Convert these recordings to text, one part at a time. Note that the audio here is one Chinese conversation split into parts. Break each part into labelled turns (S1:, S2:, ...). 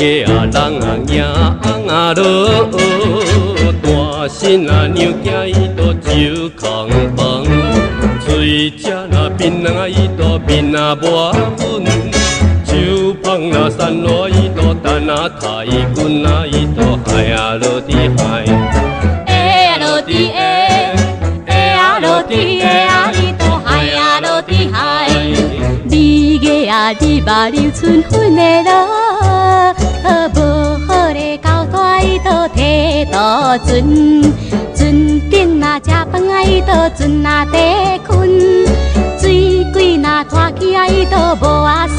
S1: 个啊人啊行啊路，大身啊娘囝伊都酒空房，嘴食那槟榔啊伊都面啊抹粉，酒芳那山路伊都等啊太君啊伊都海啊落地海，
S2: 哎呀落地哎，哎呀落地哎呀伊都海啊落地海，你个啊你目流春粉的路。无好的交代，伊都摕倒船，船顶若食饭啊，伊都船啊底困，水鬼若拖起啊，伊都无啊身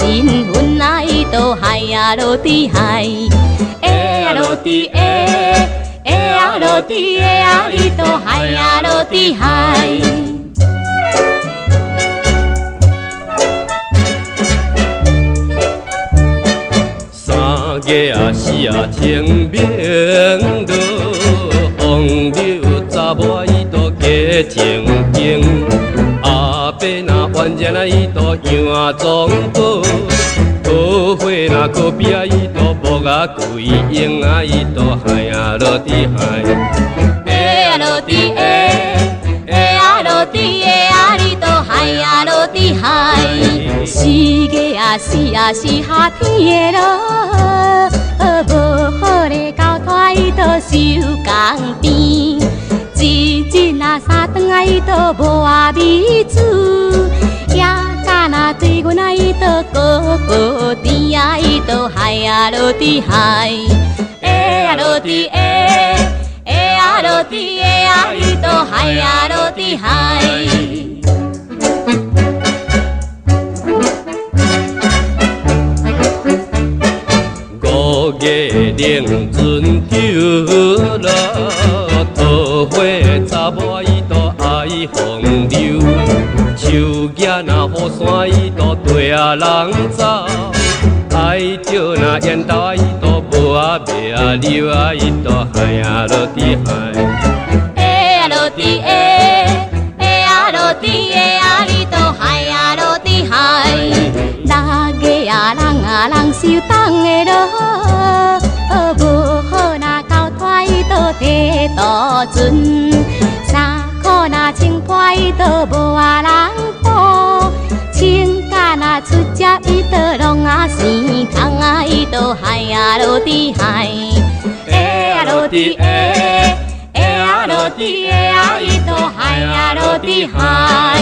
S2: 份啊，伊都海啊落地海，哎呀落地哎，哎呀落地哎呀，伊都海啊落地海。
S1: 个啊四啊清明路，风流查某伊都加情景，阿伯若完人啊伊都样啊装宝，桃花若靠边啊伊都木啊桂英啊伊都海啊落地海，
S2: 哎呀落地哎，哎呀落地哎呀，你都海呀落地海，四个啊四啊四下天的路。无好的交代，伊都收工边；一日若三顿啊，伊都无啊米煮；夜间若对阮啊，伊都高高甜啊，伊都海啊落地海，哎呀落地哎，哎呀落地哎呀，伊都海啊落地海。
S1: 月冷船着落，桃花查某伊都爱风流，树叶若雨伞伊都对啊人走，爱着那烟斗伊都无啊袂啊流啊，伊都海啊落地海，
S2: 哎呀落地哎，哎呀落地哎呀，伊都海啊落地海，哪个啊人啊人受冻的落。无好若交代，伊都摕倒船；衫裤若穿破，伊都无啊人补；情感若出汁，伊都拢啊生虫啊，伊都海啊落地海，哎呀落地哎，哎呀落地哎呀，伊都海啊落地海。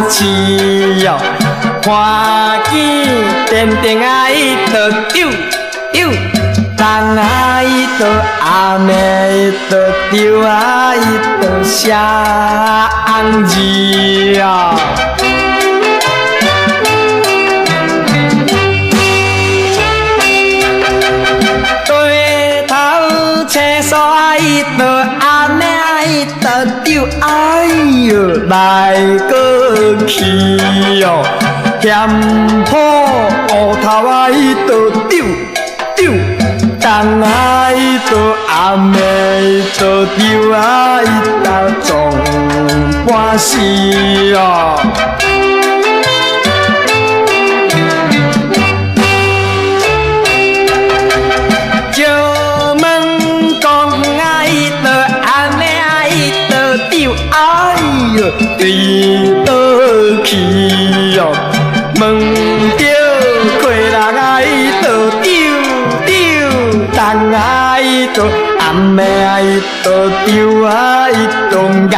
S3: 市哟，看见电灯啊，伊就丢丢，冬啊伊就暗暝伊就丢啊，伊就啥红字啊。对头车锁啊，伊就暗暝啊，伊就丢，哎哟来过去哟，嫌破乌头啊，伊就丢丢，冬啊伊就暗暝伊就丢啊，伊就撞半死哦。对倒去哟，问着过人啊，伊就丢丢，冬啊伊就暗暝啊伊就丢啊，伊就爱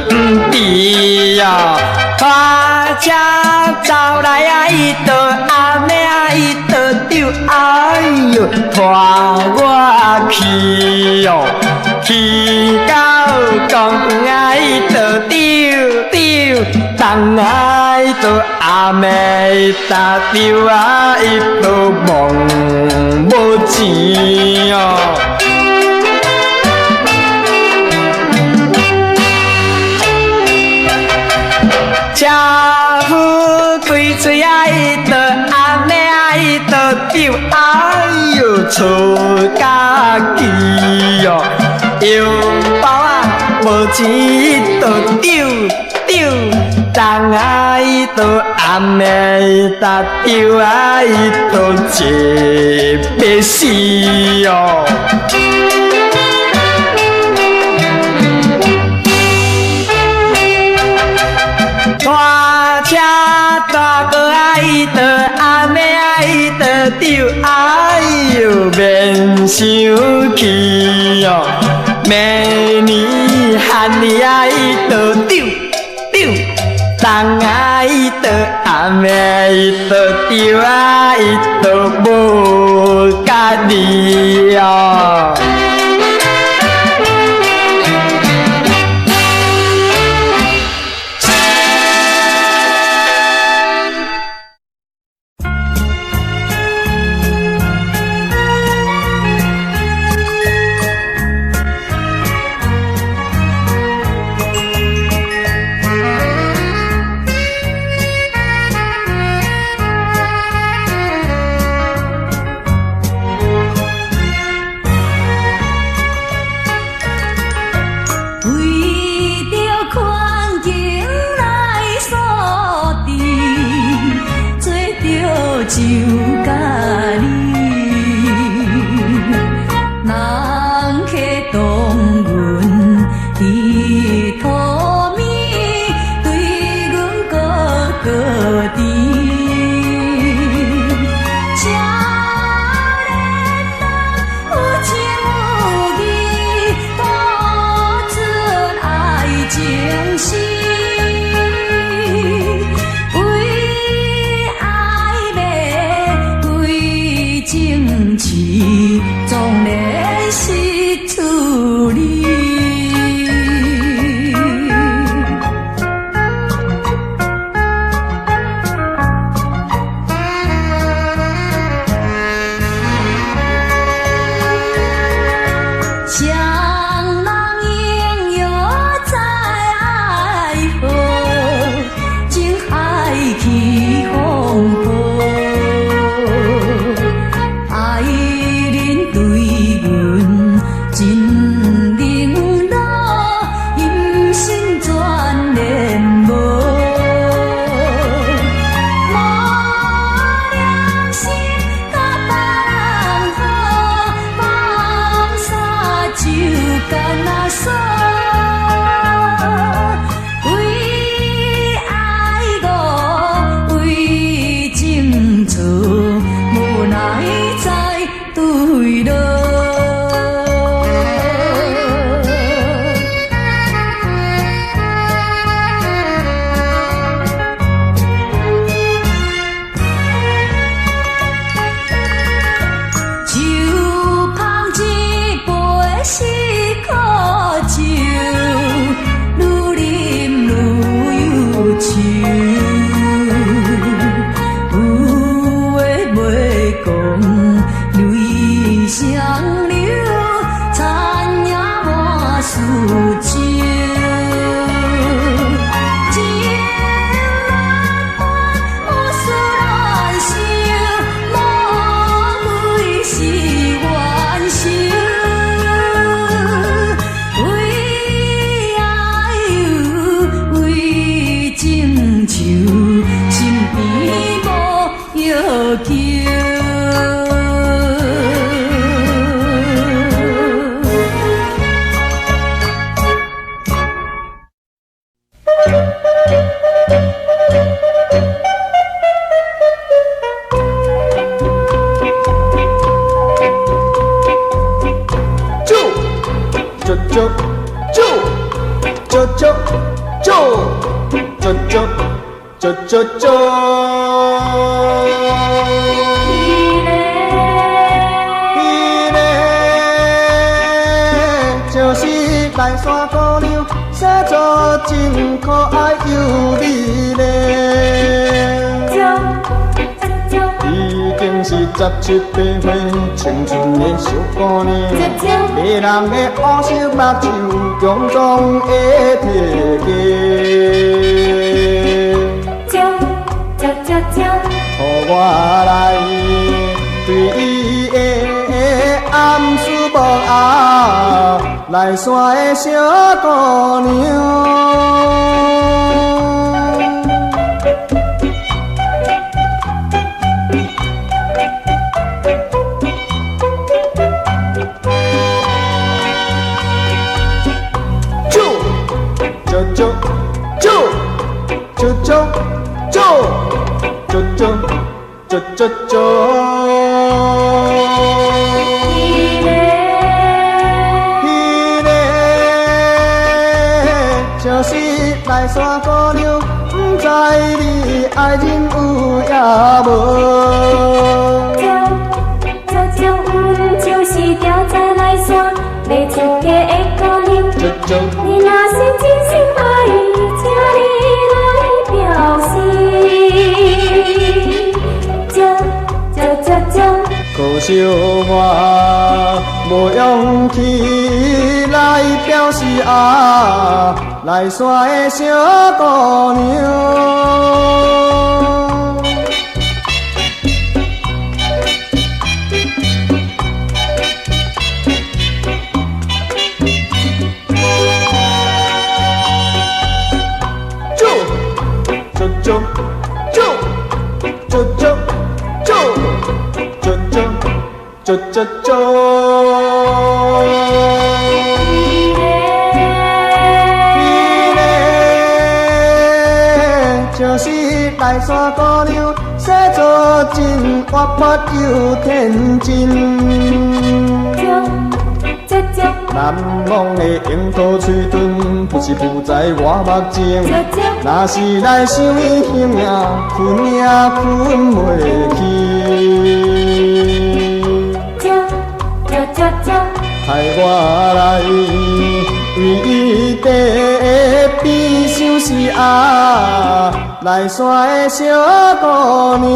S3: 不知呀。花车走来啊，伊就暗暝啊伊就丢，哎哟，拖我去哟，去到公园啊，伊就丢丢，冬啊伊就暗暝伊就丢啊，伊就忙无钱哦。车夫开嘴啊，伊就暗暝啊，伊就丢，哎哟，出家己哟，腰包啊无钱，伊就丢丢，冬啊伊就暗暝伊就丢啊，伊就一要死哟。大车大哥啊，伊就暗暝啊，伊就丢，哎哟，免生气哟。明年汉年啊，伊就丢丢，冬啊伊就暗暝伊就丢啊，伊就无家己哟。
S4: 有话袂讲，泪双流，残也满思情。
S3: 就是来山姑娘，生做真可爱又美丽。已经是17、8岁青春的小姑娘，迷人的乌色目睭，强壮的体格。予我来对伊的暗示无后，来山的小姑娘。就是来山姑娘，不知你爱人有也无？
S5: 阮就是条在来山要出家的姑娘，你若是真心爱伊，请你来表示。
S3: 可惜我无勇气来表示啊，来山的小姑娘。就是来山姑娘，生做真活泼又天真。难忘的樱桃嘴唇，不是浮在我目前。若是来想伊形影，困也困袂去。害我来为伊在边想是啊，来山的小姑娘。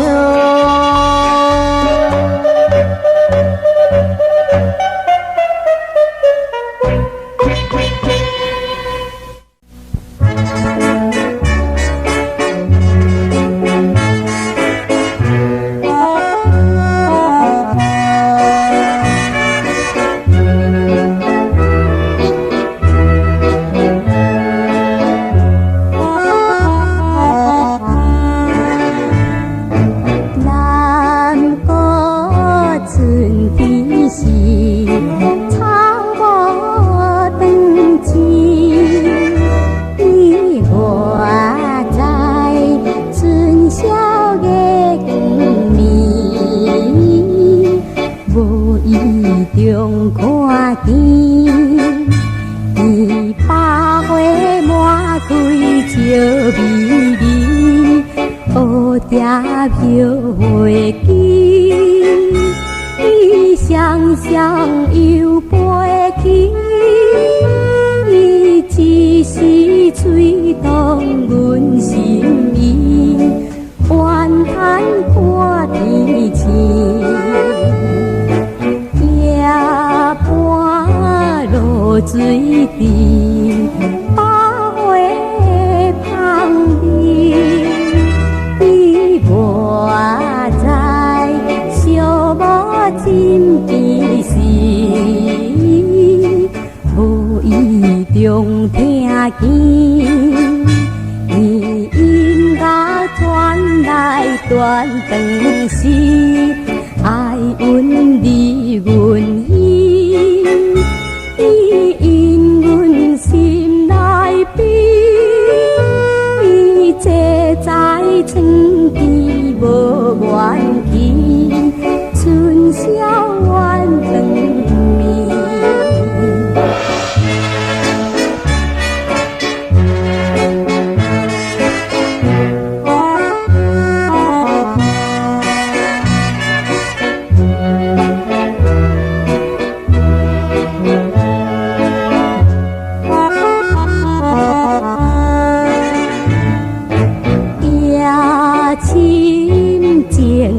S2: 吹动阮心。远长时，爱阮离阮稀，因阮心内悲。坐在床边无愿意，春宵怨长眠。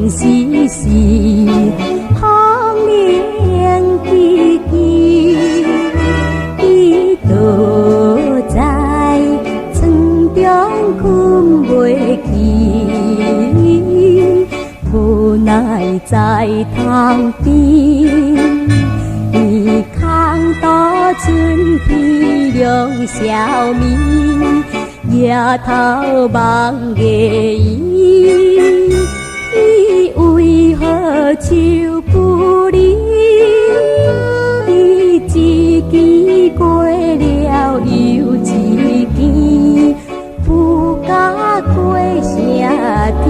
S2: 时时风铃记记，伊倒在床中困袂去，无奈在窗边，伊空渡春天两小眠，夜头望月伊。为何手不离？一支过了又一支，不敢过啥天。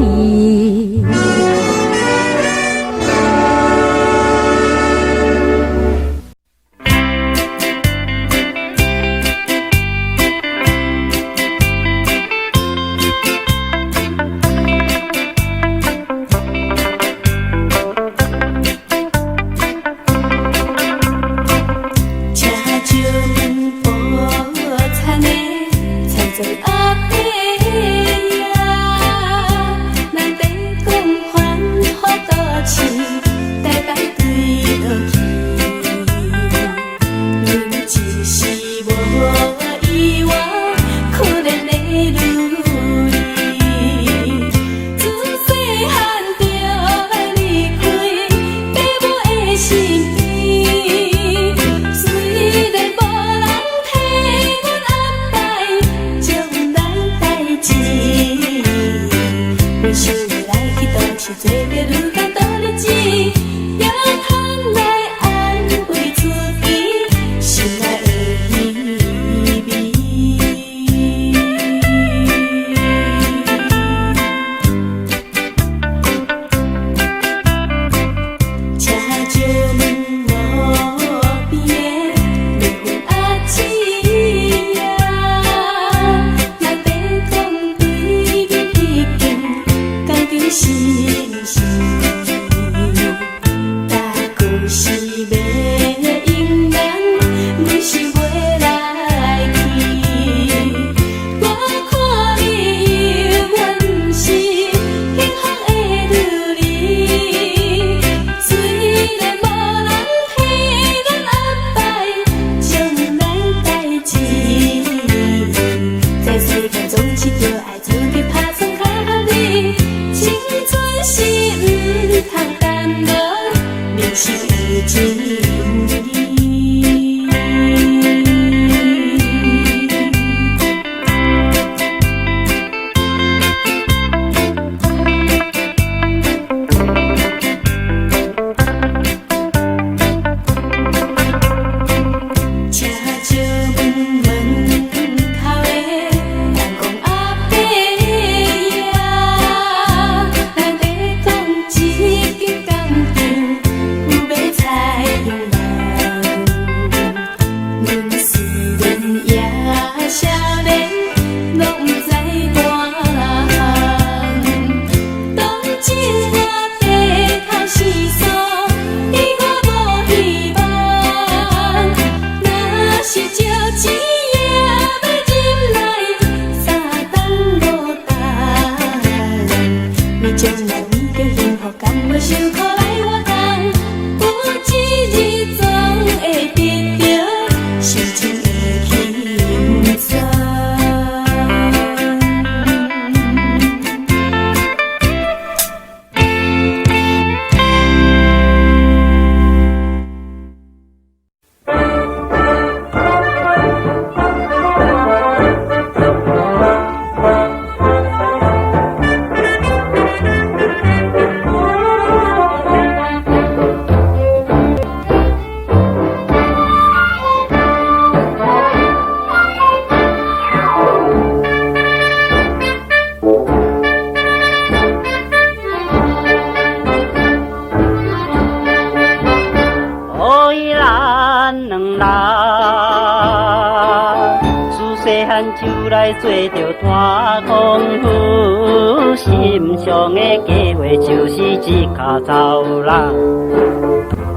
S6: 来做着炭功夫，心上的计划就是一脚走啦。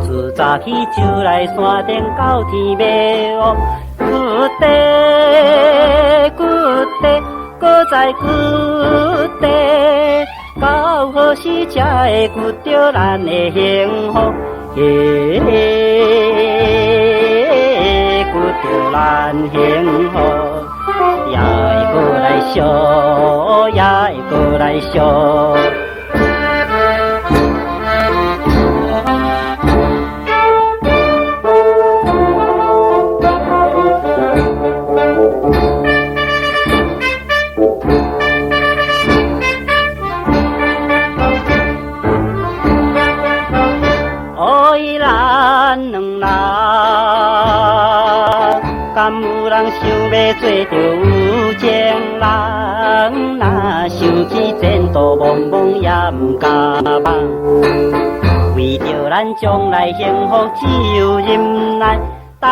S6: 自早起就来山顶到天边哦，骨地骨地，搁再骨地，到何时才会骨着咱的幸福？骨着咱幸福，也会搁来烧，也会搁来烧。想要做着有情人，若想起前途茫茫也唔敢望。为着咱将来幸福，只有忍耐，等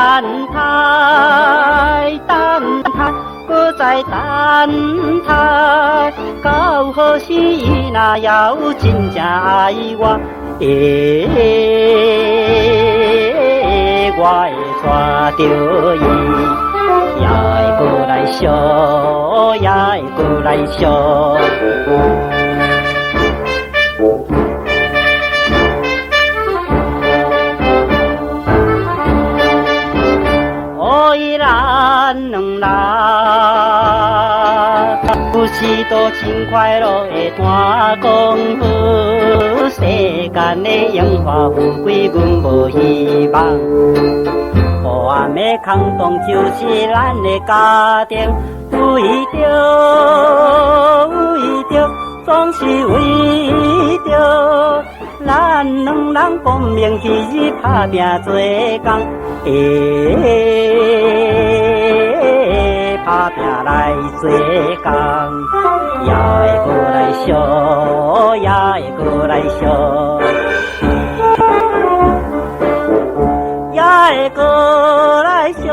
S6: 待，等待，搁再等待。到何时伊若要真正爱我，我会带着伊。也会搁来烧，也会搁来烧。哦，伊咱两人，有时都真快乐的谈功夫，世间的荣华富贵，阮无希望。黑暗的空洞就是咱的家庭，为着，总是为着，咱两人光明日日打拼做工，打拼来做工，也会搁来烧，也会搁来烧。也会搁来烧。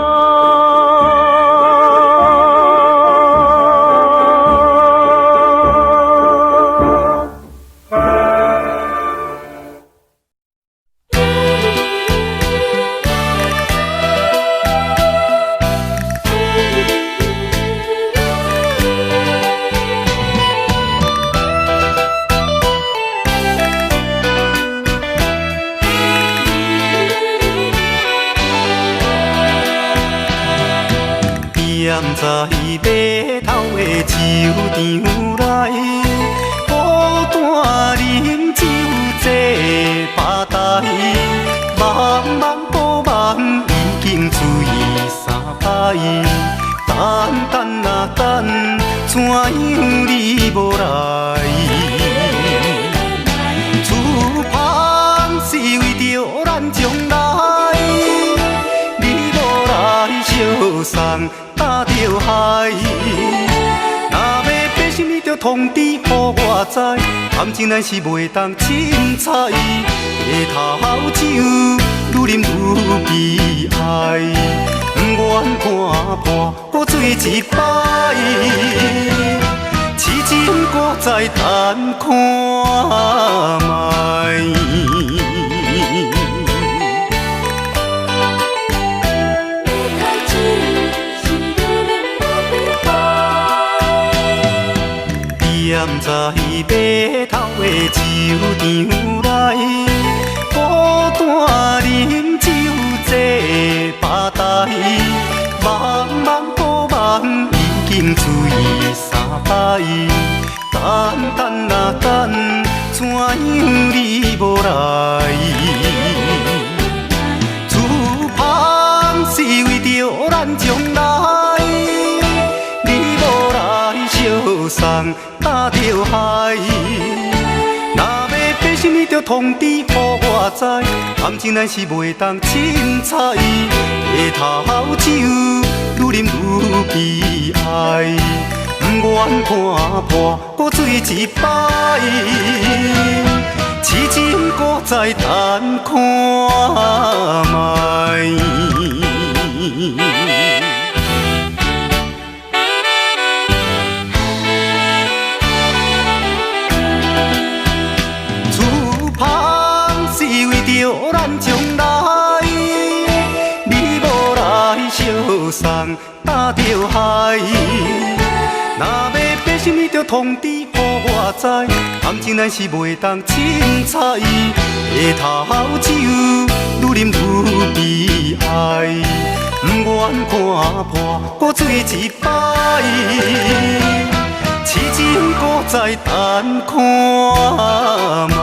S3: 在码头的酒场内，孤单饮酒坐吧台，茫茫波梦已经醉三摆，等啊等，怎样你无来？厝旁是为着咱将来，你无来相送。打着海，若要爬什么着通知，予我知。感情咱是袂当凊彩，下头酒愈啉愈悲哀，不愿看破搁醉一摆，痴情搁再等看卖。站在码头的酒场内，孤单饮酒坐吧台，茫茫波梦已经醉三摆，等啊等，怎样你无来？厝旁是为着咱将来，你无来相送。打着海，若要爬什么着通知，予我知。感情咱是袂当凊彩，下头酒愈啉愈悲哀，不愿看破搁醉一摆，痴情搁再等看卖。咱将来，你无来相送打着海。若要爬什么着通知予我知，感情咱是袂当凊彩，下头酒愈啉愈悲哀，不愿看破搁醉一摆，痴情搁再等看卖。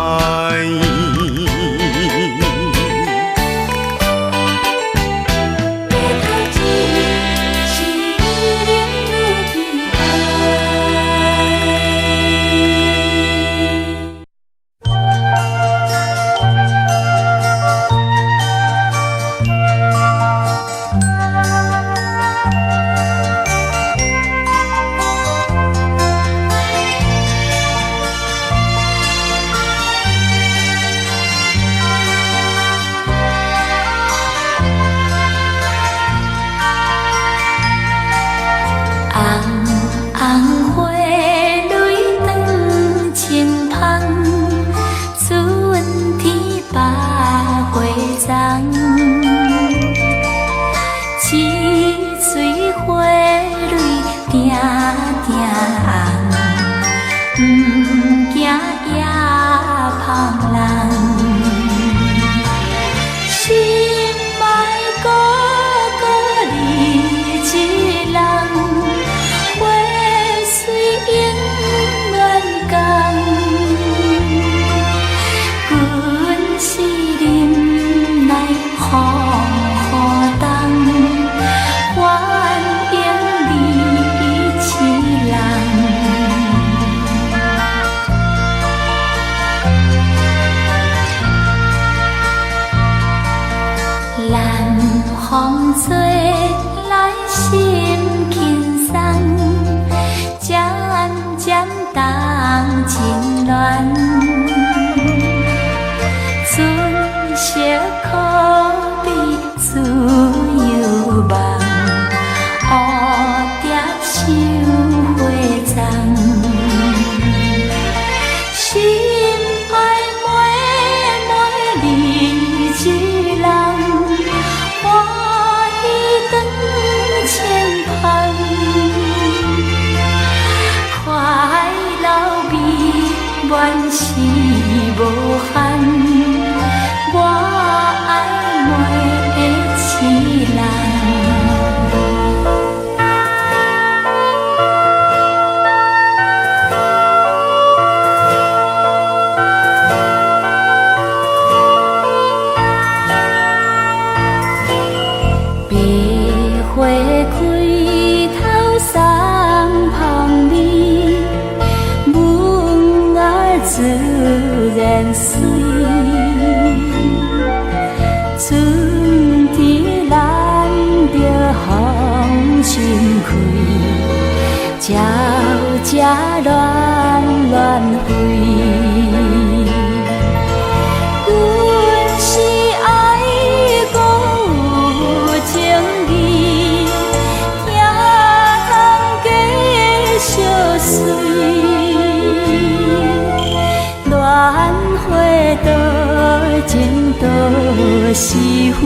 S4: 是非，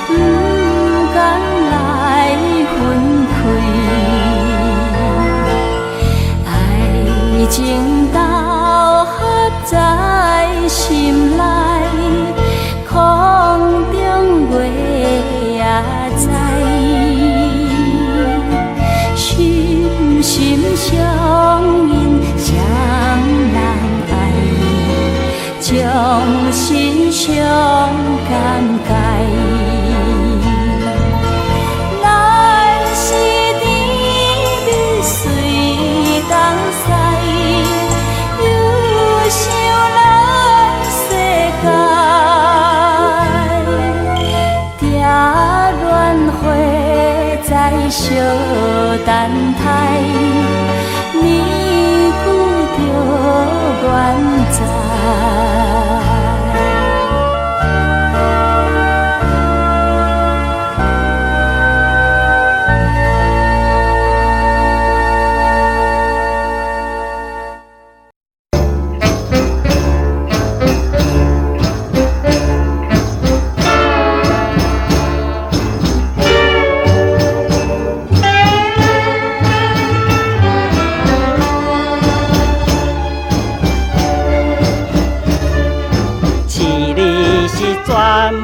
S4: 不敢来分开，爱情交合在心内，空中月也知，心心相印双人爱。将心相感慨，咱是甜蜜随东西，忧伤咱世界，定轮回再相等待，你顾着愿知。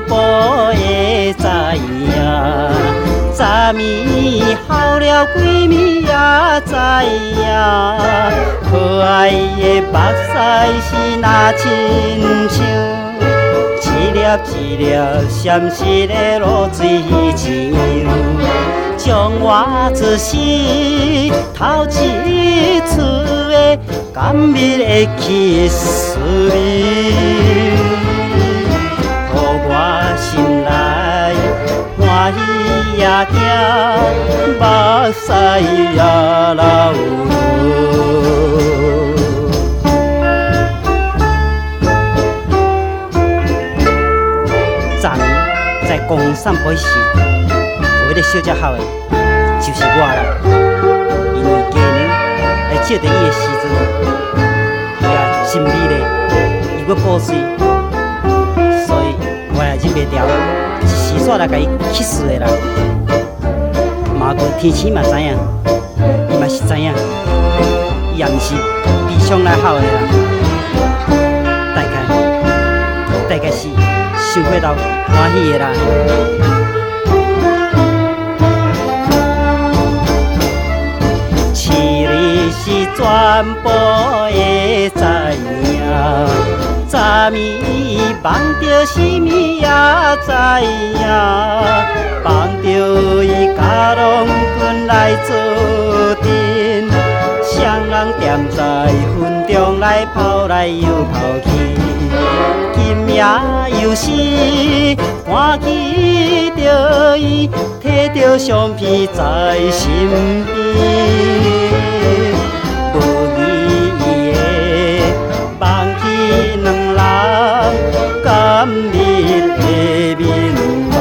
S6: 步会知影，昨暝好了几暝也知影，可爱的目屎是那亲像一粒一粒闪烁的露水像，将我自是头一次的甘蜜的去思你，予我心内欢喜也惊，目屎也流。在公园散步时，有一个小只好的，就是我啦。因为家人来借着伊的时阵，伊也心美丽，伊阁保水，所以我也忍袂牢，一时煞来甲伊气死的啦。嘛个天星嘛知影，伊嘛是知影，伊也毋是悲伤来好的啦。大概是想过到欢喜的啦。市里是全部会知影，昨暝梦着什么也知影，梦着伊甲郎君来做阵，双人踮在云中来跑来又跑去。今夜又是赶起着伊，摕着相片在身边，无疑伊的梦去两人甘蜜的面庞。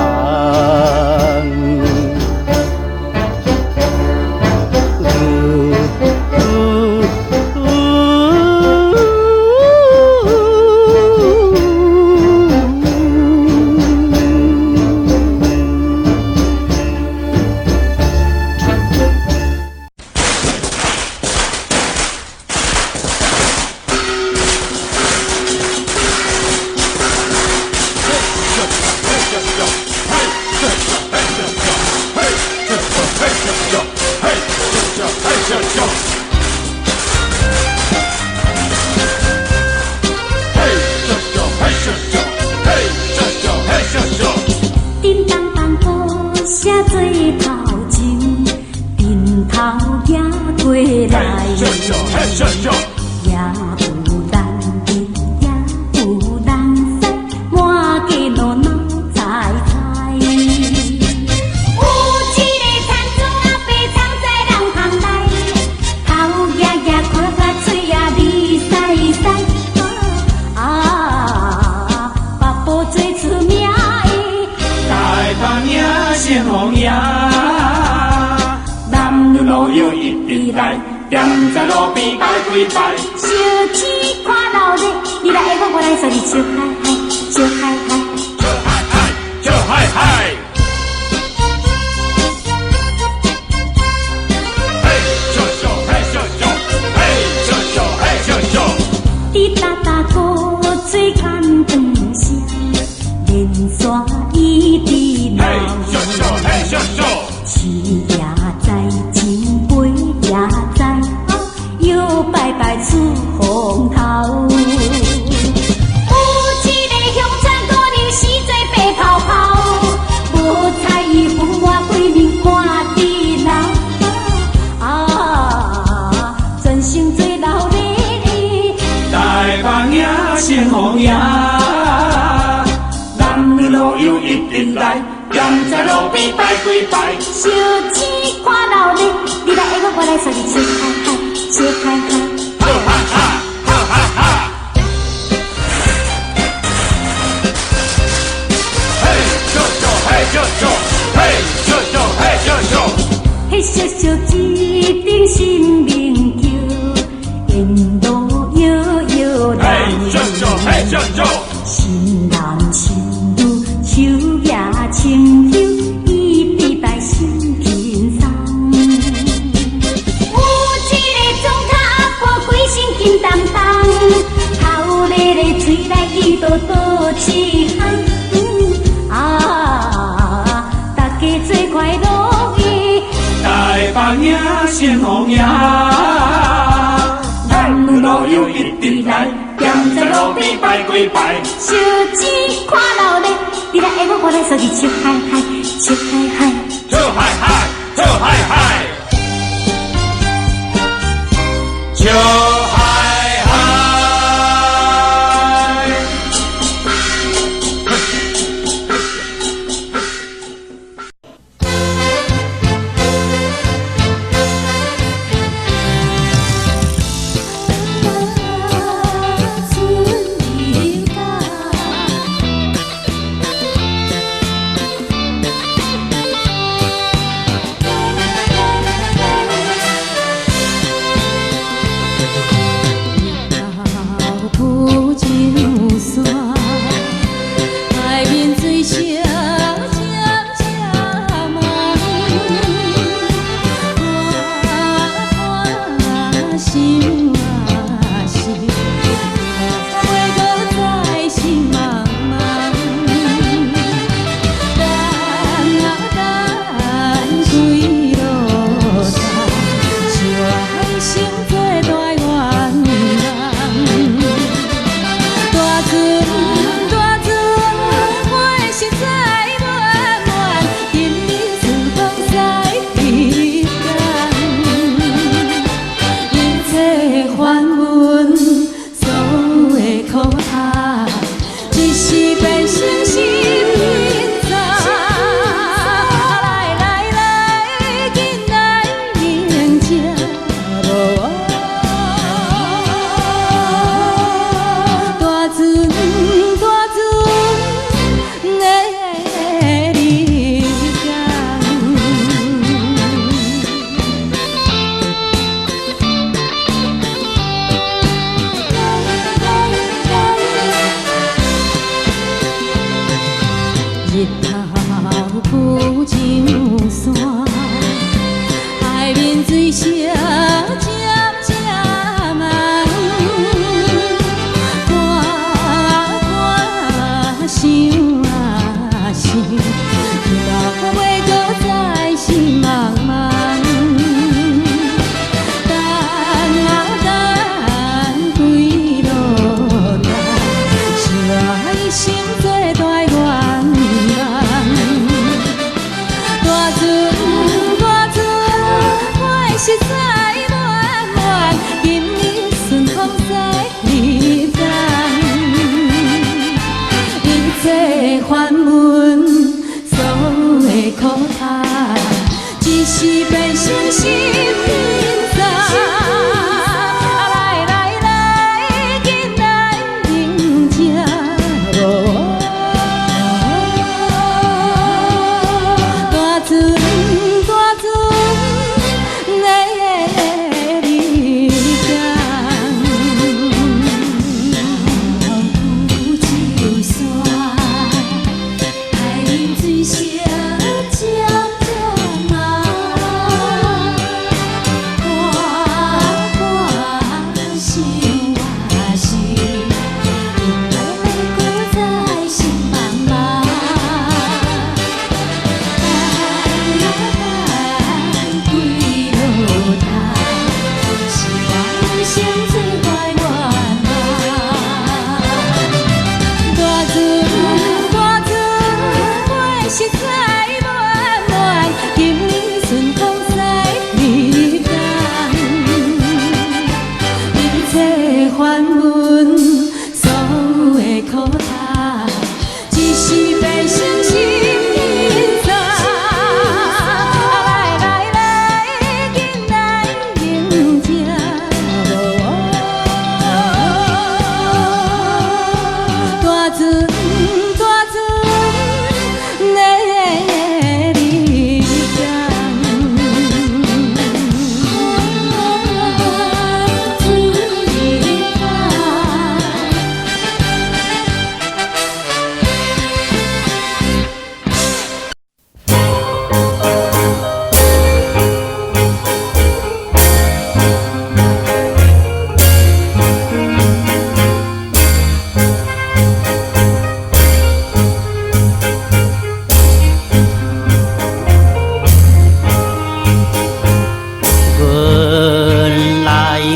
S7: 先好赢。男女老幼一定来，站在路边排几排。烧钱看老热，你来下午我来送你笑嗨嗨，笑嗨嗨，笑嗨嗨，笑嗨嗨，笑嗨嗨。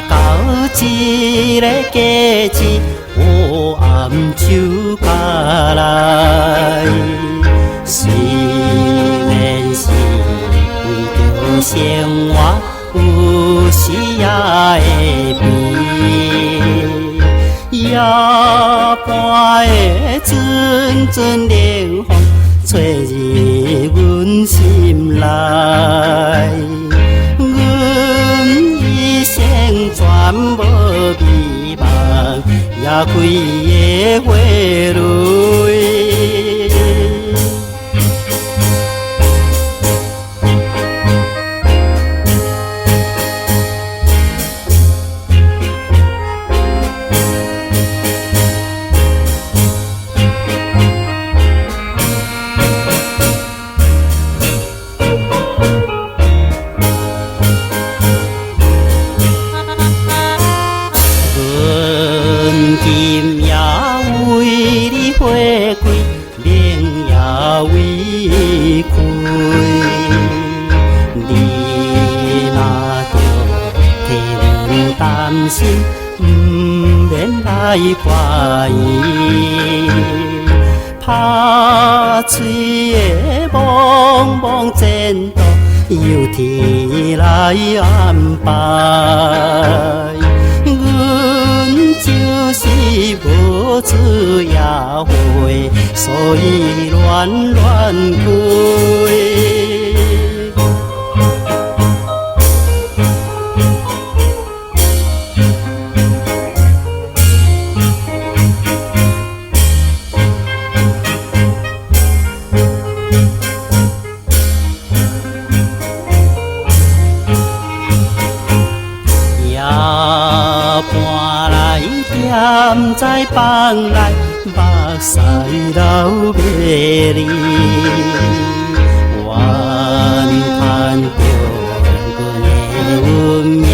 S6: 到一个佳节，黑暗就下来。虽然是为着生活有时也会悲，夜半的阵阵凉风吹入阮心内，阮一生全无美梦，也规个花蕊。今夜为你花开，明夜为开。你若着替阮担心，不免来怪伊。拍碎的茫茫前途，由天来安排。就是无子也会，所以乱过。站在房内，目屎流迷离，怨叹着阮的运命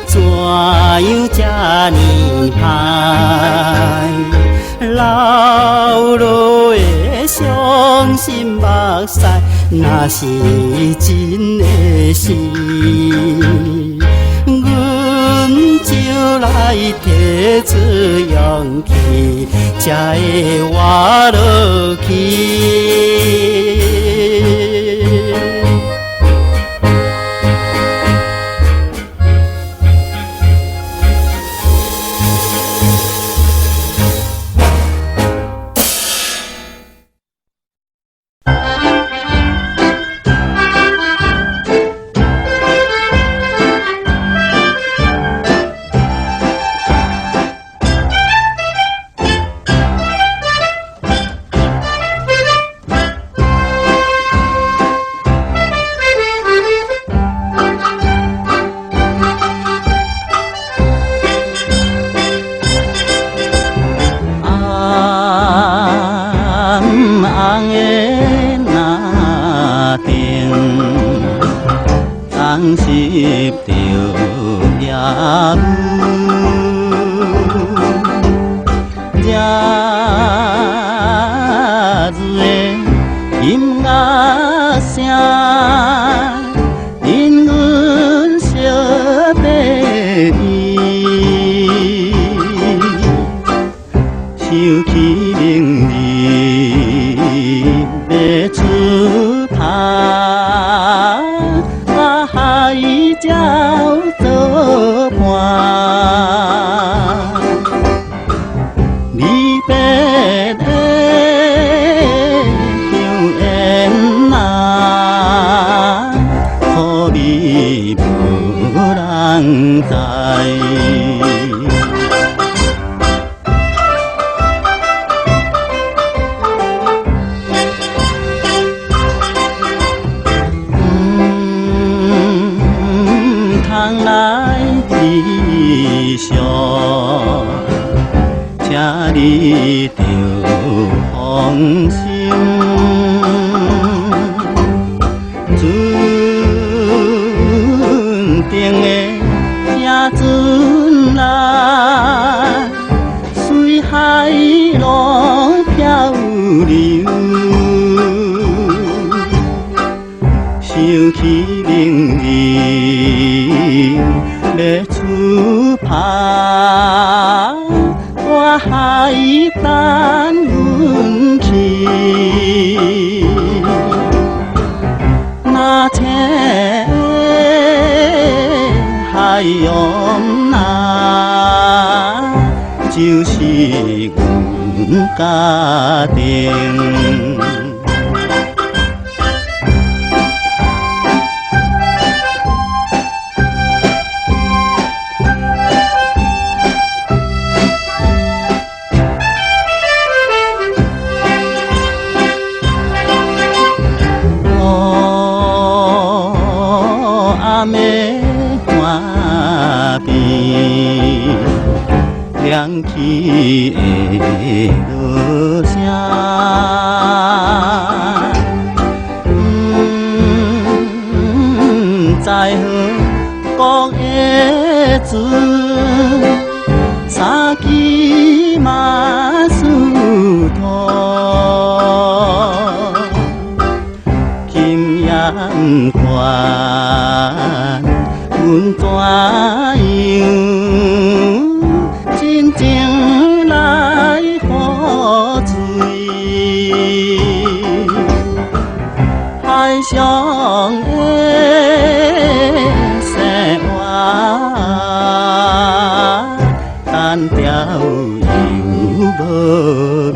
S6: 怎样这呢歹？流落的伤心目屎，若是真的是。就来提出勇气，才会活落去。
S8: 红湿着夜雨，热热的音乐声，引阮相别意，想起明日要出发。海鸟作伴，离别的香烟啊，可你无人知。请你着放心，船顶的正船来，随海路漂流，想起明日要出拍，大海等阮去。那切海洋呐，就是阮家庭。亮起的落声，知何国的船，三更嘛输脱，金眼看阮怎样？真正来喝醉，海上的生活，单调又无味。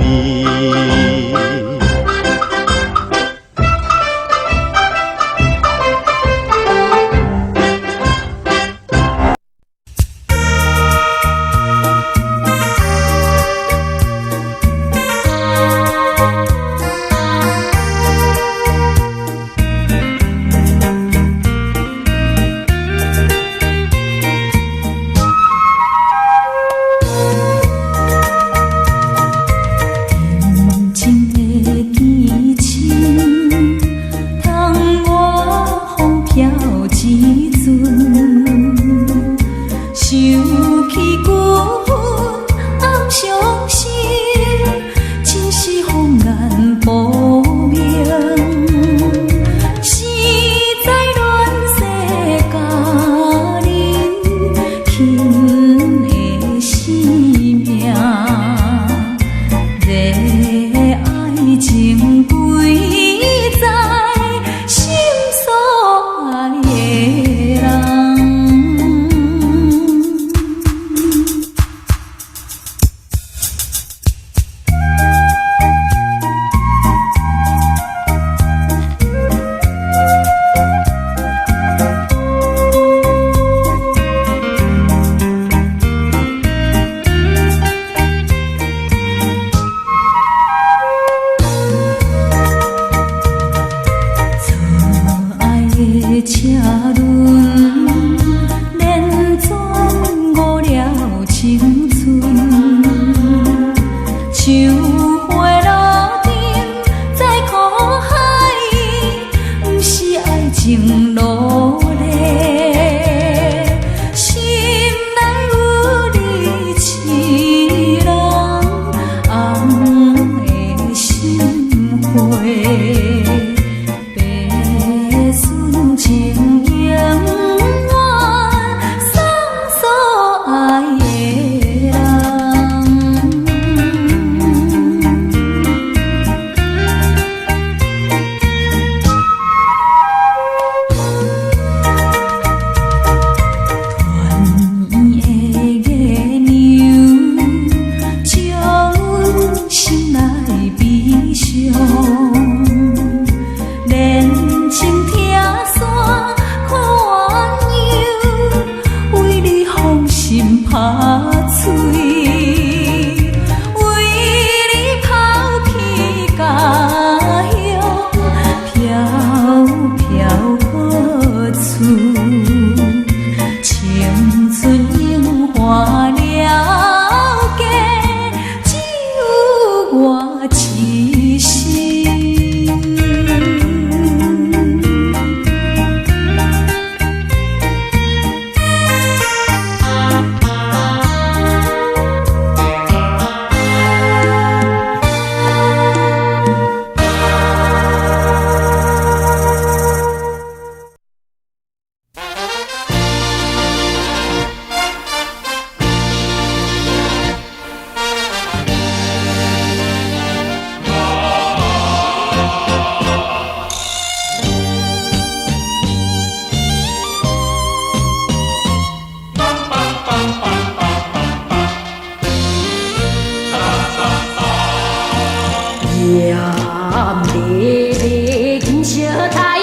S5: 暗日日金色太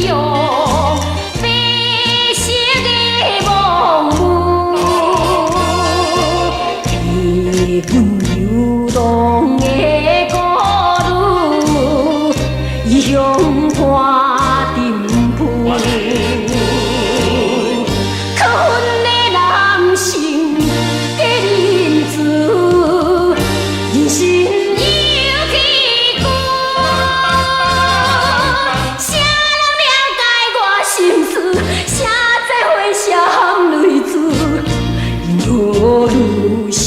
S5: 阳，白色的梦雾，陪阮流浪的孤女，异乡看珍珠。可恨的男性的认字，人生有崎岖，谁人了解我心事？谁在回声含泪珠？因何愈心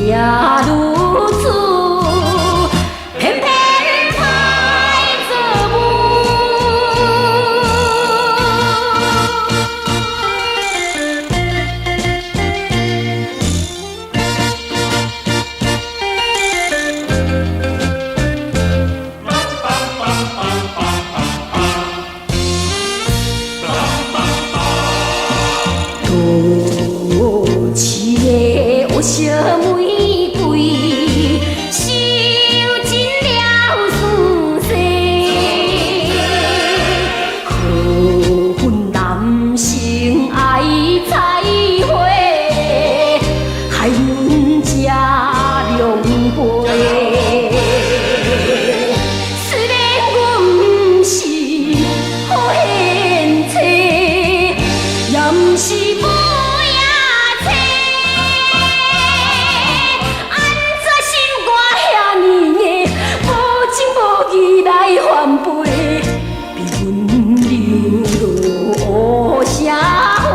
S5: 也愈苦，偏偏歹做母。多痴的黑色玫瑰，收尽了思绪。可恨男性爱彩花，害阮吃凉杯。虽然阮不是好贤妻，也不是不夜妻，安怎心肝遐呢硬，无情无义来反背，逼阮流落社会，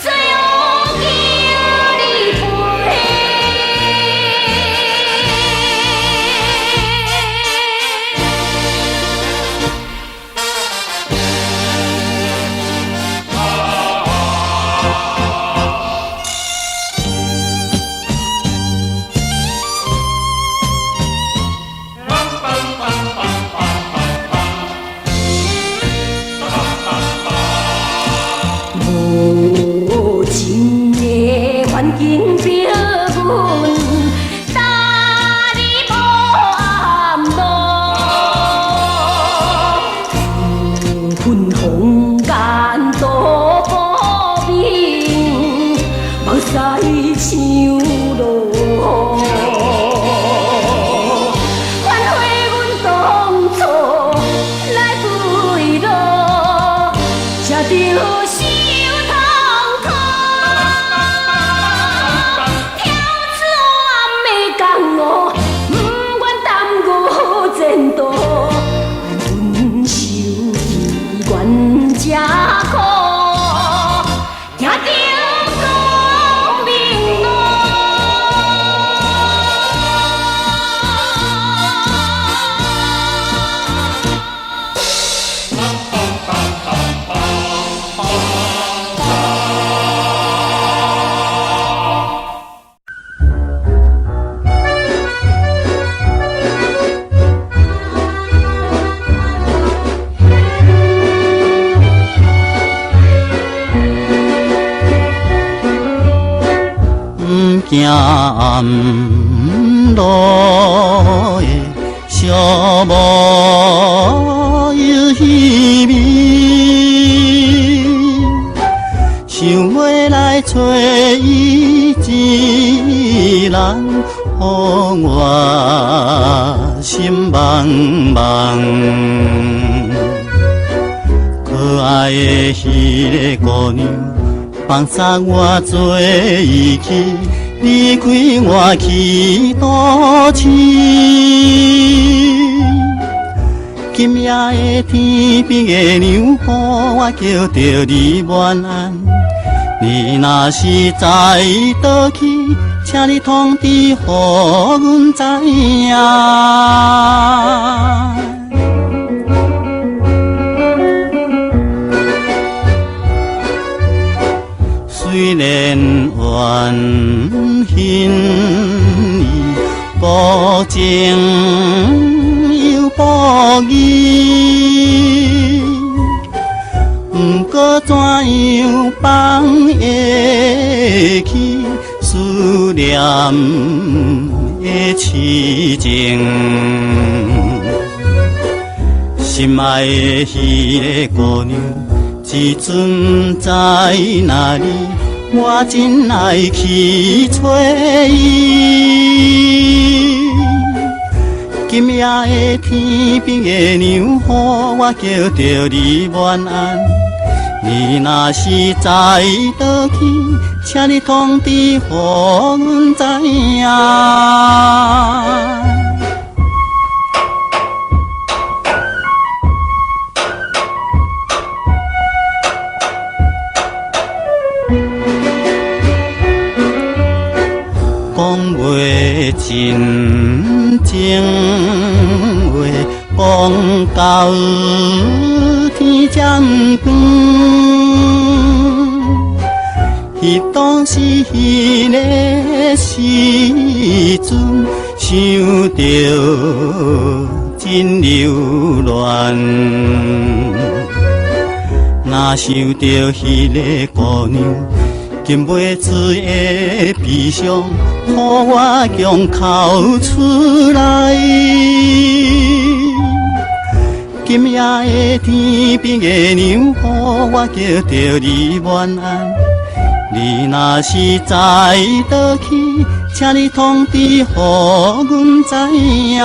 S5: 最后求你陪。无情的环境逼阮，搭你无暗路，恨风间多无明，目屎像落雨，反悔阮当初来背路，才着受痛苦。挑刺黑暗的江湖，不愿耽误前途，阮受气怨吃苦，行着光明路。
S8: 行暗路的小无有稀微，想要来找伊一人，予我心茫茫。可爱的迄个姑娘，放送我做伊去，离开我去都市。今夜的天边的娘，予我叫着你晚安。你若是在倒去，请你通知，予阮知影。虽然怨恨伊无情又无义，不过怎样放会去思念的痴情，心爱的迄个姑娘，一阵在哪里？我真爱去找伊。今夜的天边的娘，予我叫着你晚安。你若是在倒去，请你通知予阮知影。讲袂真情话，讲到天将光。迄当时迄个时阵，想着真留恋，若想着迄个姑娘。禁袂住的悲伤，予我强哭出来。今夜的天边的娘，予我叫着你晚安。你若是在倒去，请你通知予阮知影。